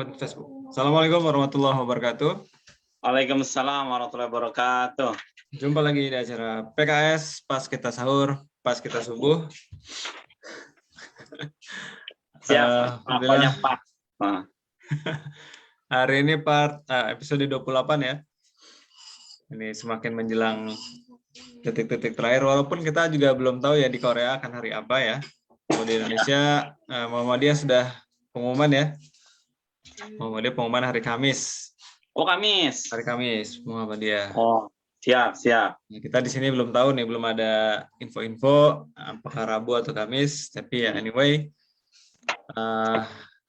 Facebook. Assalamualaikum warahmatullahi wabarakatuh. Waalaikumsalam warahmatullahi wabarakatuh. Jumpa lagi di acara PKS pas kita sahur, pas kita subuh. Siap, pokoknya pas. Hari ini episode 28 ya. Ini semakin menjelang detik-detik terakhir, walaupun kita juga belum tahu ya di Korea akan hari apa ya. Kalau di Indonesia, Muhammadiyah sudah pengumuman ya. Muhammadiyah pengumuman hari Kamis. Oh, Kamis. Hari Kamis, Muhammadiyah. Oh, siap. Nah, kita di sini belum tahu nih, belum ada info-info apakah Rabu atau Kamis. Tapi ya anyway,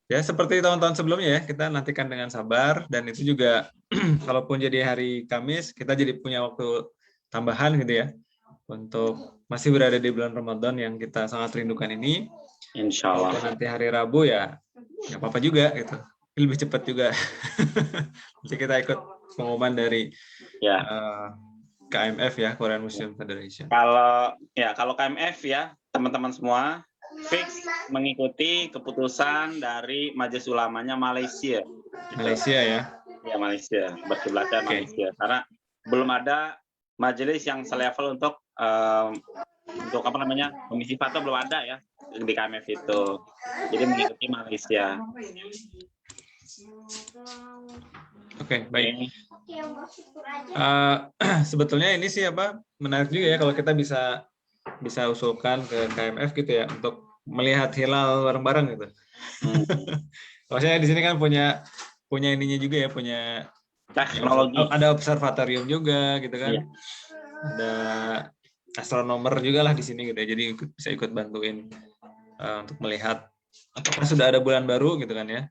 ya seperti tahun-tahun sebelumnya ya, kita nantikan dengan sabar. Dan itu juga, kalaupun jadi hari Kamis, kita jadi punya waktu tambahan gitu ya, untuk masih berada di bulan Ramadan yang kita sangat rindukan ini. Insya Allah. Kalau nanti hari Rabu ya, nggak apa-apa juga gitu. Lebih cepat juga. Nanti kita ikut pengumuman dari KMF ya, Korean Muslim Federation. Kalau KMF ya, teman-teman semua fix mengikuti keputusan dari Majelis Ulamanya Malaysia. Malaysia ya? Ya, Malaysia. Berkiblatnya Malaysia. Karena belum ada majelis yang selevel untuk Komisi Fatwa belum ada ya di KMF itu. Jadi mengikuti Malaysia. Oke, baik. Sebetulnya ini sih menarik juga ya kalau kita bisa usulkan ke KMF gitu ya untuk melihat hilal bareng-bareng gitu. Maksudnya di sini kan punya ininya juga ya, punya teknologi. Ada observatorium juga gitu kan. Iya. Ada astronomer juga lah di sini gitu ya. Jadi bisa ikut bantuin untuk melihat apakah sudah ada bulan baru gitu kan ya.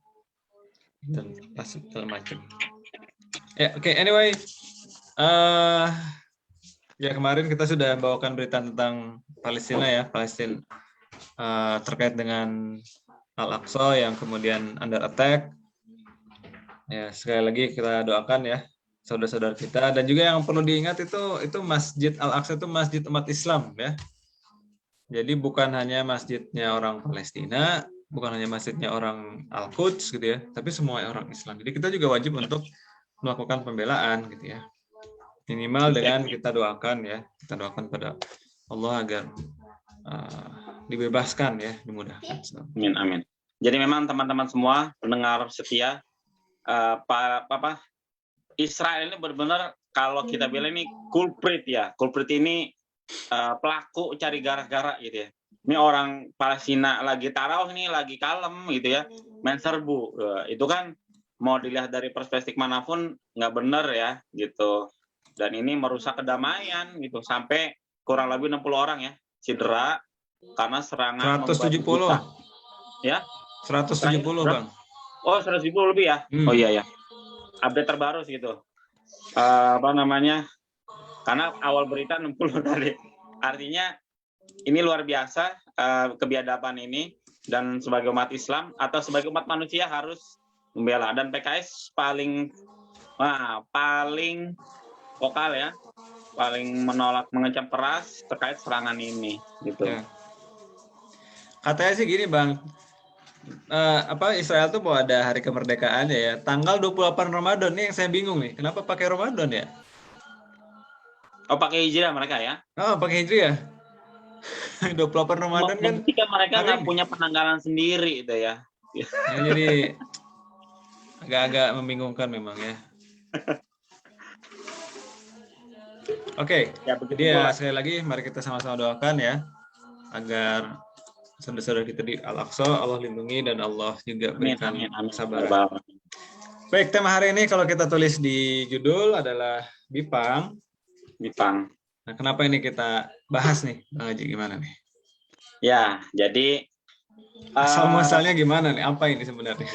Dan segala macam. Ya, oke, anyway. Ya kemarin kita sudah bawakan berita tentang Palestina ya, Palestina terkait dengan Al-Aqsa yang kemudian under attack. Ya, sekali lagi kita doakan ya saudara-saudara kita, dan juga yang perlu diingat itu Masjid Al-Aqsa itu masjid umat Islam ya. Jadi bukan hanya masjidnya orang Palestina, bukan hanya masjidnya orang Al-Quds gitu ya, tapi semua orang Islam. Jadi kita juga wajib untuk melakukan pembelaan gitu ya. Minimal dengan kita doakan pada Allah agar dibebaskan ya, dimudahkan. Amin. Jadi memang teman-teman semua pendengar setia, Israel ini benar-benar kalau kita bilang ini kulprit ya. Kulprit ini pelaku cari gara-gara gitu ya. Ini orang Palestina lagi tarawih nih, lagi kalem gitu ya, main serbu. Itu kan mau dilihat dari perspektif manapun nggak benar ya gitu. Dan ini merusak kedamaian gitu, sampai kurang lebih 60 orang ya cedera karena serangan 170 ya. 170 Bang. Oh, 170 lebih ya. Oh iya ya. Update terbaru gitu. Karena awal berita 60 tadi. Artinya ini luar biasa kebiadaban ini, dan sebagai umat Islam atau sebagai umat manusia harus membela. Dan PKS paling vokal ya, paling menolak, mengecam keras terkait serangan ini gitu. Ya. Katanya sih gini Bang, Israel tuh mau ada hari kemerdekaan ya, tanggal 28 Ramadan nih yang saya bingung nih, kenapa pakai Ramadan ya? Oh, pakai Hijriah mereka ya? Oh, pakai Hijriah. 28 Ramadan kan? Ketika mereka nggak punya penanggalan sendiri itu ya. Jadi agak-agak membingungkan memang ya. Oke, jadi ya sekali lagi mari kita sama-sama doakan ya agar saudara-saudara kita di Al-Aqsa Allah lindungi dan Allah juga berikan kesabaran. Baik, tema hari ini kalau kita tulis di judul adalah Bipang. Nah, kenapa ini kita bahas nih, Bang Haji, gimana nih? Ya, jadi asal-muasalnya gimana nih? Apa ini sebenarnya?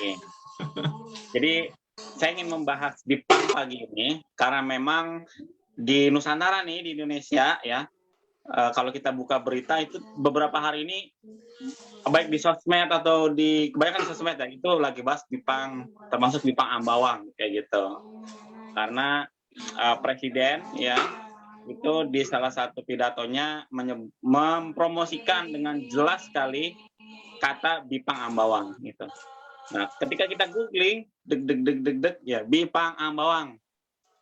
Jadi saya ingin membahas Bipang pagi ini karena memang di Nusantara nih, di Indonesia ya, kalau kita buka berita itu beberapa hari ini, baik di sosmed atau kebanyakan sosmed ya, itu lagi bahas Bipang, termasuk Bipang Ambawang kayak gitu. Karena presiden ya itu di salah satu pidatonya mempromosikan dengan jelas sekali kata Bipang Ambawang gitu. Nah, ketika kita googling, ya bipang ambawang,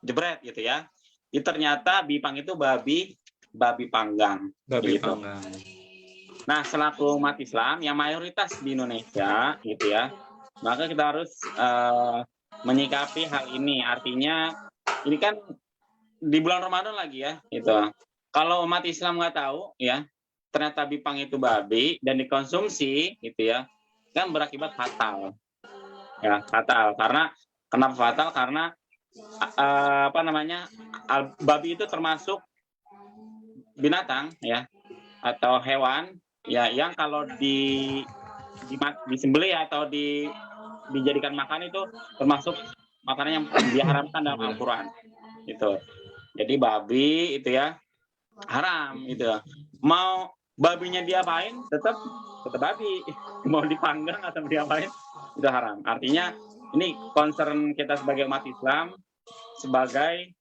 jebret gitu ya. Itu ternyata bipang itu babi panggang. Babi Gitu. panggang. Nah, selaku umat Islam yang mayoritas di Indonesia, gitu ya, maka kita harus menyikapi hal ini. Artinya, ini kan di bulan Ramadan lagi ya, gitu. Kalau umat Islam nggak tahu, ya, ternyata bipang itu babi dan dikonsumsi, gitu ya, kan berakibat fatal. Ya, fatal. Karena kenapa fatal? Karena babi itu termasuk binatang, ya, atau hewan, ya, yang kalau disembelih atau dijadikan makan itu termasuk makanan yang diharamkan dalam Al-Quran. Gitu. Jadi babi itu ya haram gitu. Mau babinya diapain tetap babi. Mau dipanggang atau diapain itu haram. Artinya ini concern kita sebagai umat Islam sebagai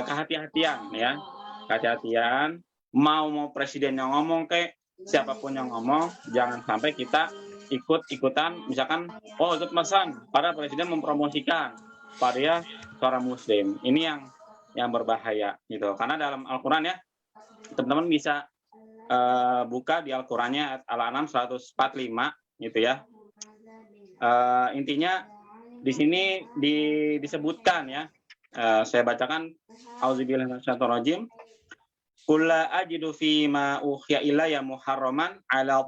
kehati-hatian ya. Kehati-hatian mau presiden yang ngomong kayak siapapun yang ngomong jangan sampai kita ikut-ikutan misalkan ikut pesan para presiden mempromosikan pada seorang muslim. Ini yang berbahaya gitu. Karena dalam Al-Qur'an ya, teman-teman bisa buka di Al-Qur'annya Al-An'am 145 gitu ya. Intinya di sini disebutkan ya. Saya bacakan auzubillahi minasyaitonir rajim. Qul la ajidu fi ma ukhya ilayya muharraman ala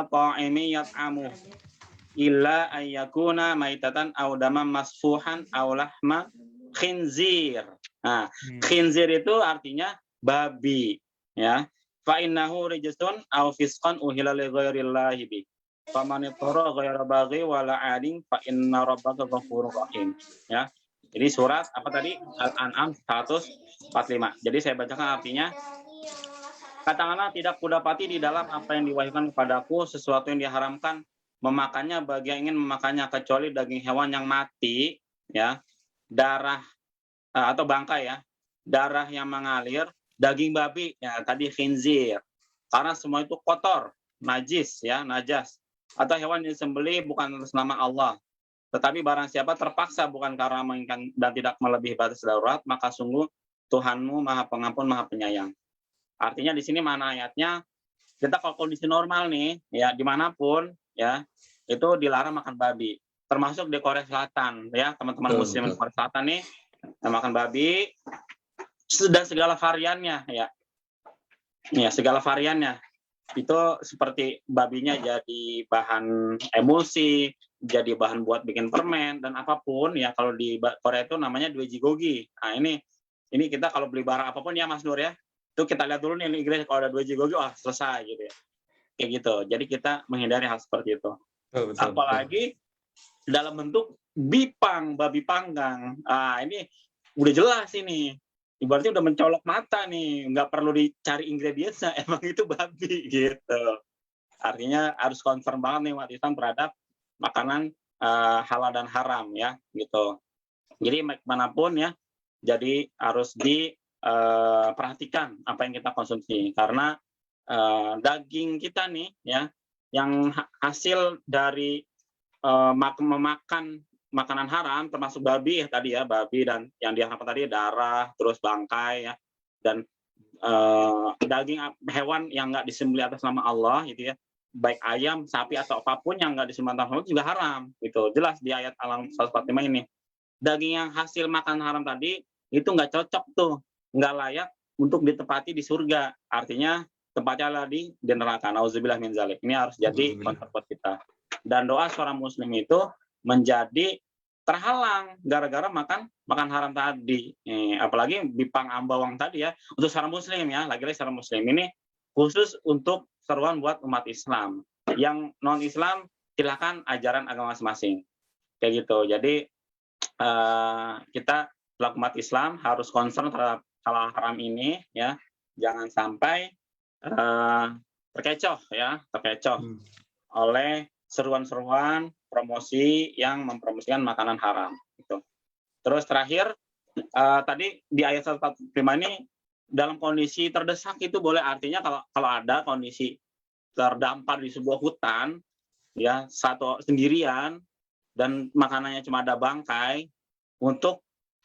ta'imi yat'amu illa ayyakuna maitatan aw daman masfuhan aw lahma khinzir. Nah, khinzir itu artinya babi, ya. Fa innahu rijsun aw fisqan uhilla li ghairillahi bi. Faman ittara ghaira baghi wala 'adin fa inna rabbaka ghafurur rahim. Ya. Jadi surat apa tadi? Al-An'am 145. Jadi saya bacakan artinya. Katakanlah tidak kudapati di dalam apa yang diwahyukan kepadaku sesuatu yang diharamkan memakannya bagi yang ingin memakannya kecuali daging hewan yang mati, ya. Darah atau bangkai ya, darah yang mengalir, daging babi ya tadi khinzir, karena semua itu kotor, najis ya, najas, atau hewan yang disembelih bukan atas nama Allah, tetapi barang siapa terpaksa bukan karena menginginkan dan tidak melebihi batas darurat, maka sungguh Tuhanmu Maha Pengampun Maha Penyayang. Artinya di sini mana ayatnya, kita kalau kondisi normal nih ya dimanapun ya itu dilarang makan babi. Termasuk di Korea Selatan ya, teman-teman muslim Korea Selatan nih makan babi dan segala variannya ya. Ya, segala variannya. Itu seperti babinya jadi bahan emulsi, jadi bahan buat bikin permen dan apapun ya. Kalau di Korea itu namanya dwejigogi. Nah, ini kita kalau beli barang apapun ya Mas Nur ya. Itu kita lihat dulu nih Inggris kalau ada dwejigogi selesai gitu ya. Kayak gitu. Jadi kita menghindari hal seperti itu. Betul. Apalagi dalam bentuk bipang, babi panggang. Ini udah jelas ini. Ibaratnya udah mencolok mata nih, nggak perlu dicari ingredientsnya, emang itu babi gitu. Artinya harus confirm banget nih umat Islam terhadap makanan halal dan haram ya gitu. Jadi manapun ya, jadi harus diperhatikan apa yang kita konsumsi karena daging kita nih ya, yang hasil dari memakan makanan haram termasuk babi ya tadi ya, babi dan yang diharamkan tadi darah, terus bangkai ya, dan daging hewan yang nggak disembelih atas nama Allah gitu ya, baik ayam, sapi atau apapun yang nggak disembelih atas nama Allah juga haram gitu. Jelas di ayat Al-An'am 145 ini. Daging yang hasil makan haram tadi itu nggak cocok tuh, nggak layak untuk ditempati di surga. Artinya tempatnya adalah di neraka. Nauzubillah min zalik. Ini harus jadi konsep kita. Dan doa seorang muslim itu menjadi terhalang gara-gara makan haram tadi. Apalagi bipang ambawang tadi ya, untuk seorang muslim ya, lagi-lagi seorang muslim ini khusus untuk seruan buat umat Islam. Yang non-Islam silakan ajaran agama masing-masing. Kayak gitu. Jadi kita selaku umat Islam harus concern terhadap halal haram ini ya. Jangan sampai terkecoh oleh seruan-seruan promosi yang mempromosikan makanan haram gitu. Terus terakhir tadi di ayat 145 ini dalam kondisi terdesak itu boleh, artinya kalau ada kondisi terdampar di sebuah hutan ya satu sendirian dan makanannya cuma ada bangkai untuk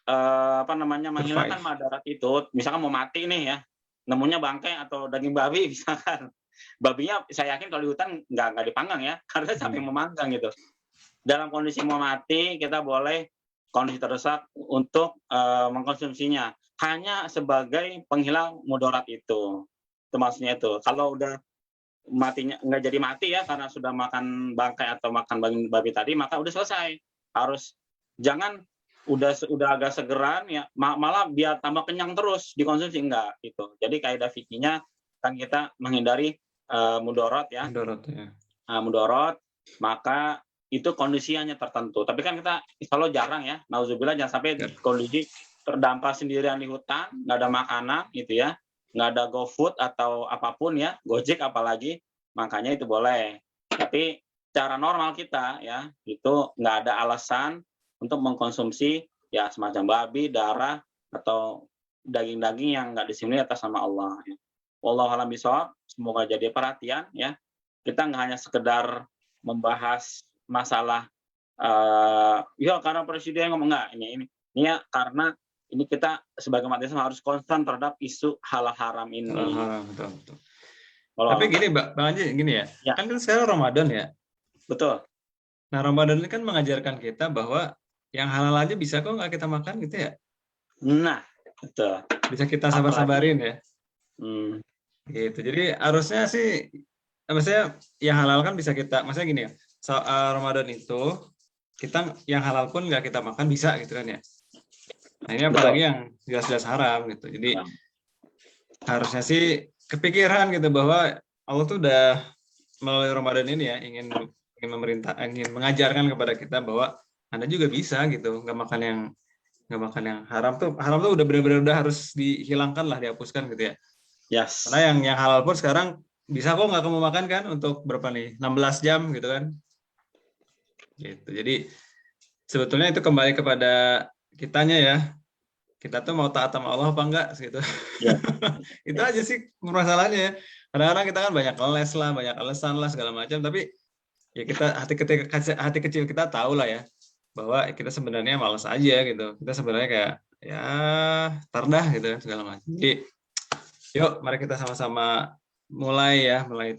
menghilangkan Survive. madarat itu. Misalkan mau mati nih ya, nemunya bangkai atau daging babi misalkan. Babinya saya yakin kalau di hutan nggak dipanggang ya, karena siapa yang memanggang gitu. Dalam kondisi mau mati, kita boleh kondisi terdesak untuk mengkonsumsinya. Hanya sebagai penghilang mudarat itu. Itu maksudnya itu. Kalau udah matinya nggak jadi mati ya karena sudah makan bangkai atau makan babi tadi, maka udah selesai. Harus jangan udah agak segeran ya malah biar tambah kenyang terus dikonsumsi, enggak gitu. Jadi kaidah fikihnya kan kita menghindari mudarat ya. Mudarat ya. Mudarat, maka itu kondisi hanya tertentu. Tapi kan kita kalau jarang ya, nauzubillah jangan sampai kondisi terdampar sendirian di hutan, nggak ada makanan gitu ya, nggak ada GoFood atau apapun ya, Gojek apalagi, makanya itu boleh. Tapi cara normal kita ya, itu nggak ada alasan untuk mengkonsumsi ya semacam babi, darah, atau daging-daging yang nggak disembelih atas nama Allah. Ya. Wallahu a'lam bishawab, semoga jadi perhatian ya. Kita nggak hanya sekedar membahas masalah ya karena presiden ngomong, enggak, ini ya karena ini kita sebagai umat Islam harus concern terhadap isu halal haram ini. Haram, betul, betul. Kalau, tapi gini Bang Haji, gini ya, kan sekarang Ramadan ya. Betul. Nah Ramadan ini kan mengajarkan kita bahwa yang halal aja bisa kok nggak kita makan gitu ya. Nah, betul. Bisa kita sabar-sabarin ya. Gitu. Jadi harusnya sih, maksudnya yang halal kan bisa kita, maksudnya gini ya, Ramadan itu kita yang halal pun nggak kita makan bisa gitu kan ya. Nah ini apalagi yang jelas-jelas haram gitu. Jadi harusnya sih kepikiran gitu bahwa Allah tuh udah melalui Ramadan ini ya ingin mengajarkan kepada kita bahwa Anda juga bisa gitu nggak makan yang haram tuh udah benar-benar udah harus dihilangkan lah, dihapuskan gitu ya. Yes. Karena yang halal pun sekarang bisa kok nggak kamu makan kan untuk berapa nih 16 jam gitu kan. Gitu. Jadi sebetulnya itu kembali kepada kitanya ya. Kita tuh mau taat sama Allah apa enggak gitu. Yeah. Itu aja sih permasalahannya ya. Kadang-kadang kita kan banyak les lah, banyak alasan lah segala macam, tapi ya kita hati kecil kita tahu lah ya bahwa kita sebenarnya malas aja gitu. Kita sebenarnya kayak ya tardah gitu segala macam. Jadi yuk mari kita sama-sama mulai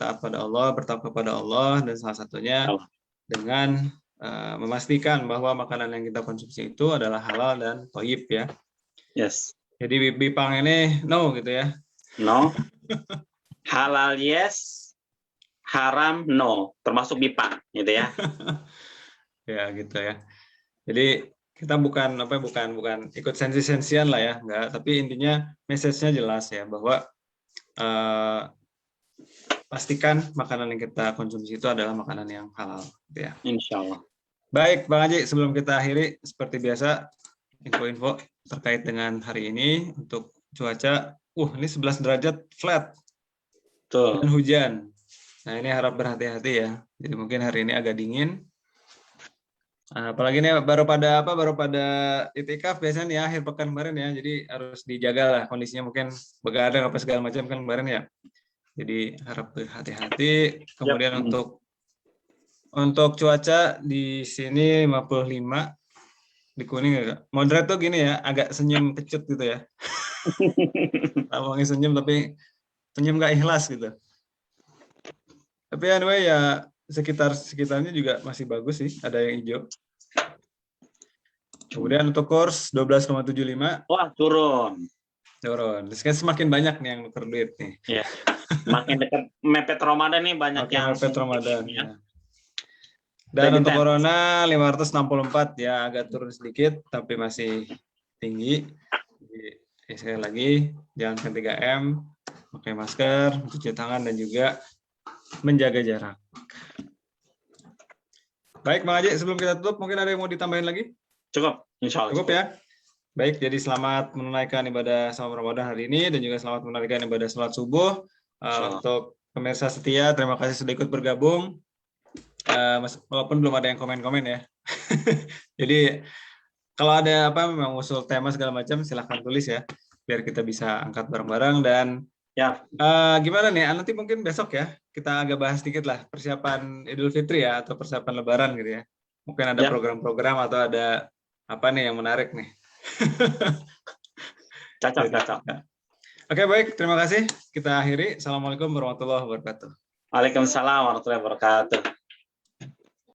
taat pada Allah, bertakwa kepada Allah, dan salah satunya dengan memastikan bahwa makanan yang kita konsumsi itu adalah halal dan thayyib ya. Yes. Jadi Bipang ini no gitu ya. No. Halal yes, haram no, termasuk Bipang gitu ya. Ya gitu ya. Jadi kita bukan ikut sensi-sensian lah ya, enggak, tapi intinya message-nya jelas ya bahwa pastikan makanan yang kita konsumsi itu adalah makanan yang halal gitu ya. Insya Allah. Baik Bang Haji, sebelum kita akhiri seperti biasa info-info terkait dengan hari ini untuk cuaca. Ini 11 derajat flat. Tuh. Dan hujan. Nah, ini harap berhati-hati ya. Jadi mungkin hari ini agak dingin. Apalagi ini baru pada itikaf biasanya ya akhir pekan kemarin ya. Jadi harus dijaga lah kondisinya, mungkin begadang apa segala macam kan kemarin ya. Jadi harap berhati-hati. Kemudian untuk cuaca di sini 55. Di Kuning agak moderat tuh gini ya, agak senyum kecut gitu ya. Ngomongin senyum tapi senyum nggak ikhlas gitu. Tapi anyway ya sekitarnya juga masih bagus sih, ada yang hijau. Kemudian untuk kurs 12,75. Wah, turun. Terus kan semakin banyak nih yang nuker duit nih. Iya. Makin dekat mepet Ramadan nih banyak yang mepet Ramadan ya. Dan untuk Corona 564 ya, agak turun sedikit tapi masih tinggi. Jadi, sekali lagi jalankan 3M, pakai masker, cuci tangan, dan juga menjaga jarak. Baik Bang Haji, sebelum kita tutup mungkin ada yang mau ditambahin lagi? Cukup, insya Allah. Cukup ya. Baik, jadi selamat menunaikan ibadah saum Ramadan hari ini dan juga selamat menunaikan ibadah sholat subuh. Untuk pemirsa setia, terima kasih sudah ikut bergabung. Walaupun belum ada yang komen-komen ya. Jadi kalau ada memang usul tema segala macam silahkan tulis ya biar kita bisa angkat bareng-bareng. Dan Ya. Gimana nih? Nanti mungkin besok ya kita agak bahas sedikit lah persiapan Idul Fitri ya atau persiapan Lebaran gitu ya. Mungkin ada Ya. program-program atau ada apa nih yang menarik nih. Cocok, Jadi, cocok. ya. Oke, baik. Terima kasih. Kita akhiri. Assalamualaikum warahmatullahi wabarakatuh. Waalaikumsalam warahmatullahi wabarakatuh.